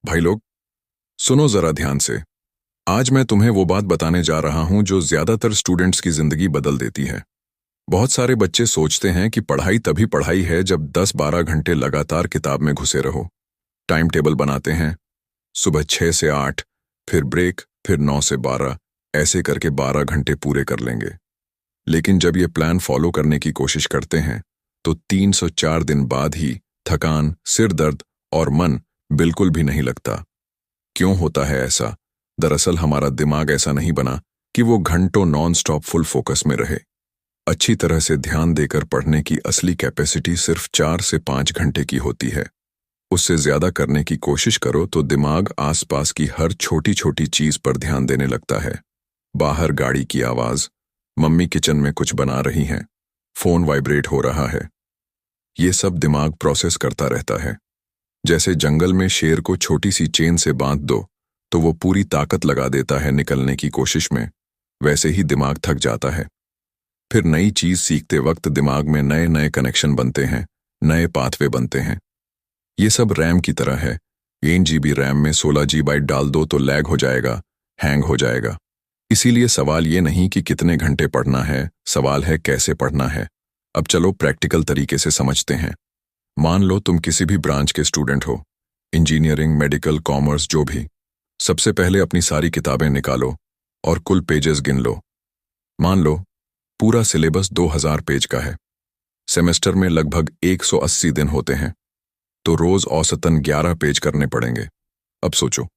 भाई लोग, सुनो जरा ध्यान से। आज मैं तुम्हें वो बात बताने जा रहा हूं जो ज्यादातर स्टूडेंट्स की जिंदगी बदल देती है। बहुत सारे बच्चे सोचते हैं कि पढ़ाई तभी पढ़ाई है जब 10-12 घंटे लगातार किताब में घुसे रहो। टाइम टेबल बनाते हैं, सुबह 6 से 8, फिर ब्रेक, फिर 9 से 12, ऐसे करके 12 घंटे पूरे कर लेंगे। लेकिन जब ये प्लान फॉलो करने की कोशिश करते हैं तो 304 दिन बाद ही थकान, सिर दर्द और मन बिल्कुल भी नहीं लगता। क्यों होता है ऐसा? दरअसल हमारा दिमाग ऐसा नहीं बना कि वो घंटों नॉन स्टॉप फुल फोकस में रहे। अच्छी तरह से ध्यान देकर पढ़ने की असली कैपेसिटी सिर्फ 4 से 5 घंटे की होती है। उससे ज्यादा करने की कोशिश करो तो दिमाग आसपास की हर छोटी छोटी चीज पर ध्यान देने लगता है। बाहर गाड़ी की आवाज, मम्मी किचन में कुछ बना रही हैं, फोन वाइब्रेट हो रहा है, ये सब दिमाग प्रोसेस करता रहता है। जैसे जंगल में शेर को छोटी सी चेन से बांध दो तो वो पूरी ताकत लगा देता है निकलने की कोशिश में, वैसे ही दिमाग थक जाता है। फिर नई चीज सीखते वक्त दिमाग में नए नए कनेक्शन बनते हैं, नए पाथवे बनते हैं। ये सब रैम की तरह है। 1 GB रैम में 16 GB डाल दो तो लैग हो जाएगा, हैंग हो जाएगा। इसीलिए सवाल ये नहीं कि कितने घंटे पढ़ना है, सवाल है कैसे पढ़ना है। अब चलो प्रैक्टिकल तरीके से समझते हैं। मान लो तुम किसी भी ब्रांच के स्टूडेंट हो, इंजीनियरिंग, मेडिकल, कॉमर्स, जो भी। सबसे पहले अपनी सारी किताबें निकालो और कुल पेजेस गिन लो। मान लो पूरा सिलेबस 2000 पेज का है। सेमेस्टर में लगभग 180 दिन होते हैं, तो रोज औसतन 11 पेज करने पड़ेंगे। अब सोचो,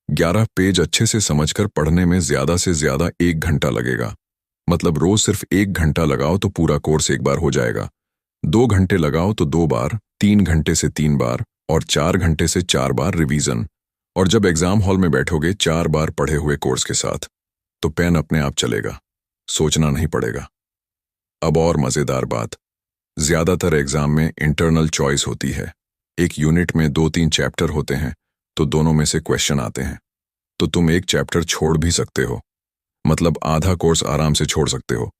11 पेज अच्छे से समझकर पढ़ने में ज्यादा से ज्यादा 1 घंटा लगेगा। मतलब रोज सिर्फ 1 घंटा लगाओ तो पूरा कोर्स एक बार हो जाएगा। 2 घंटे लगाओ तो 2 बार, 3 घंटे से 3 बार और 4 घंटे से 4 बार रिवीजन। और जब एग्जाम हॉल में बैठोगे 4 बार पढ़े हुए कोर्स के साथ, तो पेन अपने आप चलेगा, सोचना नहीं पड़ेगा। अब और मजेदार बात, ज्यादातर एग्जाम में इंटरनल चॉइस होती है। एक यूनिट में 2-3 चैप्टर होते हैं, तो दोनों में से क्वेश्चन आते हैं। तो तुम एक चैप्टर छोड़ भी सकते हो, मतलब आधा कोर्स आराम से छोड़ सकते हो।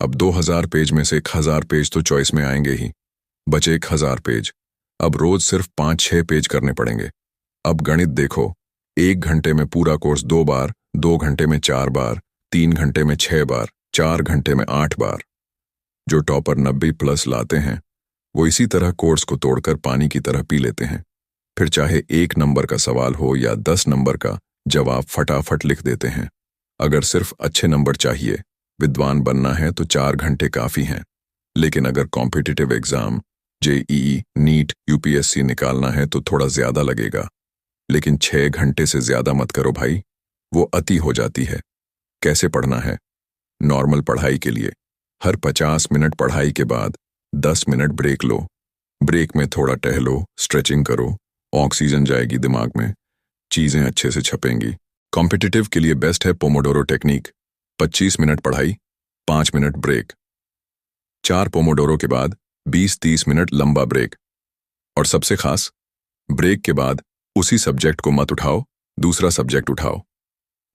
अब 2000 पेज में से 1000 पेज तो चॉइस में आएंगे ही, बचे 1000 पेज। अब रोज सिर्फ 5-6 पेज करने पड़ेंगे। अब गणित देखो, 1 घंटे में पूरा कोर्स 2 बार, 2 घंटे में 4 बार, 3 घंटे में 6 बार, 4 घंटे में 8 बार। जो टॉपर 90+ लाते हैं वो इसी तरह कोर्स को तोड़कर पानी की तरह पी लेते हैं। फिर चाहे 1 नंबर का सवाल हो या 10 नंबर का, जवाब फटाफट लिख देते हैं। अगर सिर्फ अच्छे नंबर चाहिए, विद्वान बनना है तो 4 घंटे काफी हैं। लेकिन अगर competitive exam, JEE, NEET, UPSC निकालना है तो थोड़ा ज्यादा लगेगा। लेकिन 6 घंटे से ज्यादा मत करो भाई, वो अति हो जाती है। कैसे पढ़ना है? नॉर्मल पढ़ाई के लिए हर 50 मिनट पढ़ाई के बाद 10 मिनट ब्रेक लो। ब्रेक में थोड़ा टहलो, स्ट्रेचिंग करो, ऑक्सीजन जाएगी दिमाग में, चीजें अच्छे से छपेंगी। कॉम्पिटिटिव के लिए बेस्ट है पोमोडोरो टेक्निक। 25 मिनट पढ़ाई, 5 मिनट ब्रेक। 4 पोमोडोरो के बाद 20-30 मिनट लंबा ब्रेक। और सबसे खास, ब्रेक के बाद उसी सब्जेक्ट को मत उठाओ, दूसरा सब्जेक्ट उठाओ।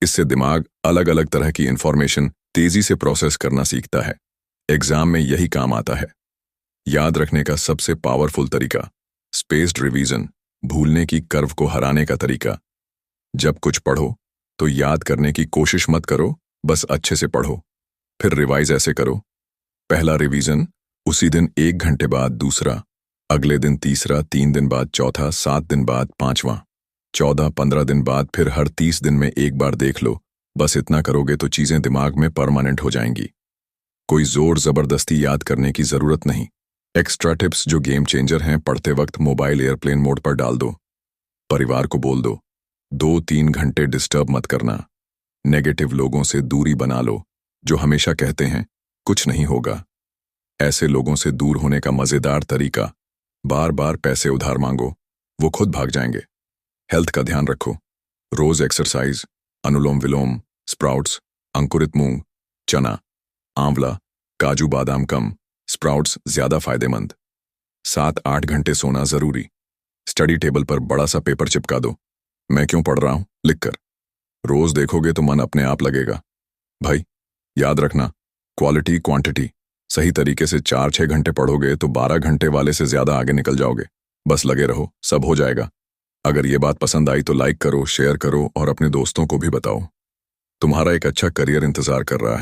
इससे दिमाग अलग अलग तरह की इंफॉर्मेशन तेजी से प्रोसेस करना सीखता है। एग्जाम में यही काम आता है। याद रखने का सबसे पावरफुल तरीका, स्पेस्ड रिवीजन, भूलने की कर्व को हराने का तरीका। जब कुछ पढ़ो तो याद करने की कोशिश मत करो, बस अच्छे से पढ़ो। फिर रिवाइज ऐसे करो, पहला रिवीजन, उसी दिन 1 घंटे बाद दूसरा, अगले दिन तीसरा, 3 दिन बाद चौथा, 7 दिन बाद पांचवा, 14-15 दिन बाद फिर हर 30 दिन में एक बार देख लो। बस इतना करोगे तो चीजें दिमाग में परमानेंट हो जाएंगी। कोई जोर जबरदस्ती याद करने की जरूरत नहीं। एक्स्ट्रा टिप्स जो गेम चेंजर हैं, पढ़ते वक्त मोबाइल एयरप्लेन मोड पर डाल दो। परिवार को बोल दो, 2-3 घंटे डिस्टर्ब मत करना। नेगेटिव लोगों से दूरी बना लो, जो हमेशा कहते हैं कुछ नहीं होगा। ऐसे लोगों से दूर होने का मजेदार तरीका, बार बार पैसे उधार मांगो, वो खुद भाग जाएंगे। हेल्थ का ध्यान रखो, रोज एक्सरसाइज, अनुलोम विलोम, स्प्राउट्स, अंकुरित मूंग, चना, आंवला, काजू बादाम कम, स्प्राउट्स ज्यादा फायदेमंद। 7-8 घंटे सोना जरूरी। स्टडी टेबल पर बड़ा सा पेपर चिपका दो, मैं क्यों पढ़ रहा हूं लिखकर। रोज देखोगे तो मन अपने आप लगेगा। भाई याद रखना, क्वालिटी क्वांटिटी। सही तरीके से 4-6 घंटे पढ़ोगे तो 12 घंटे वाले से ज्यादा आगे निकल जाओगे। बस लगे रहो, सब हो जाएगा। अगर ये बात पसंद आई तो लाइक करो, शेयर करो और अपने दोस्तों को भी बताओ। तुम्हारा एक अच्छा करियर इंतजार कर रहा है।